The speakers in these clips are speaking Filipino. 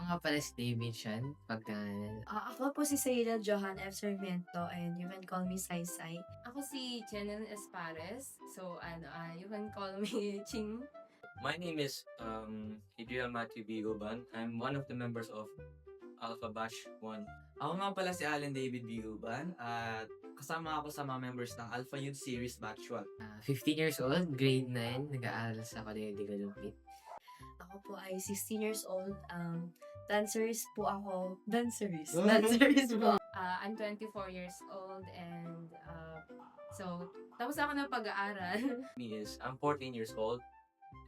nga pala si David Chan, Ako po si Sayla Johan F. Sarmiento and you can call me Sai Sai. Ako si Jenan Espares. So, you can call me Ching. My name is Adriel Matthew Bigoban. I'm one of the members of Alpha Batch 1. Ako nga pala si Allen David Biuban at kasama ako sa mga members ng Alpha Youth Series Batch 1. 15 years old, grade 9, nag-aaral sa Colegio de Galupit. Ako po ay 16 years old. Dancers po ako. Dancers po. I'm 24 years old and so, tapos ako ng pag-aaral. I'm 14 years old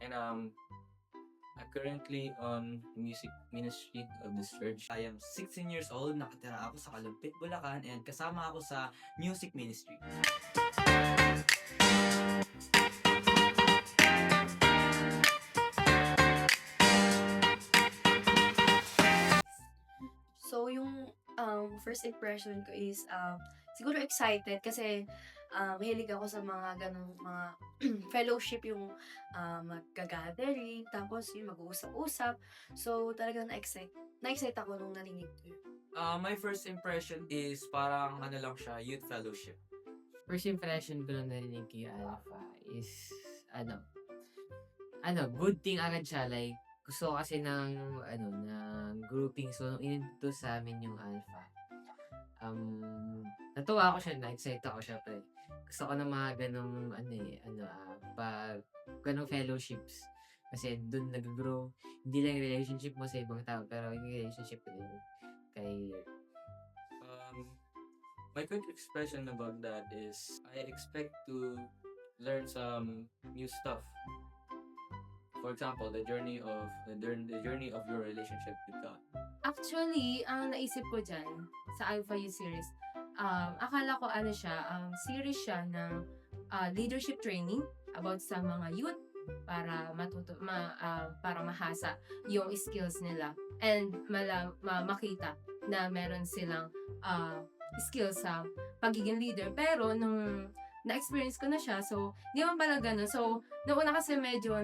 and I'm currently on music ministry of this church. I am 16 years old, nakatira ako sa Kalumpit, Bulacan and kasama ako sa music ministry. So, yung first impression ko is siguro excited kasi mahilig ako sa mga ganong mga fellowship, yung mag-gathering, tapos yung mag-uusap-usap. So, talagang na-excite ako nung narinig ko yun. My first impression is parang ano lang siya, youth fellowship. First impression ko nung narinig kay Alpha is, good thing agad siya. Like, gusto ko kasi ng grouping. So, nung inintroduce sa amin yung Alpha, natuwa ako siya, na-excite ako siya, pre. Gusto ko ng mga ganong, ganong fellowships. Kasi dun nag-grow, hindi lang yung relationship mo sa ibang tao, pero yung relationship ko din kay My quick expression about that is I expect to learn some new stuff. For example, the journey of your relationship with God. Actually, ang naisip ko dyan sa Alpha Youth Series, akala ko series siya ng leadership training about sa mga youth para para mahasa yung skills nila and makita na meron silang skills sa pagiging leader. Pero nung na-experience ko na siya, so di man pala ganun. So, noong una kasi medyo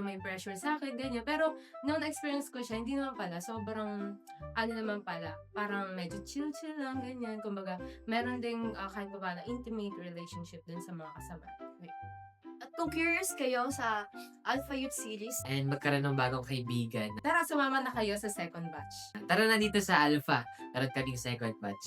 may pressure sa akin, ganyan. Pero nung na-experience ko siya, hindi naman pala. Sobrang, naman pala, parang medyo chill-chill lang, ganyan. Kumbaga, meron ding kahit pa ba na intimate relationship dun sa mga kasama. At kung curious kayo sa Alpha Youth Series, and magkaroon ng bagong kaibigan. Tara, sumama na kayo sa second batch. Tara na dito sa Alpha, meron kaming second batch.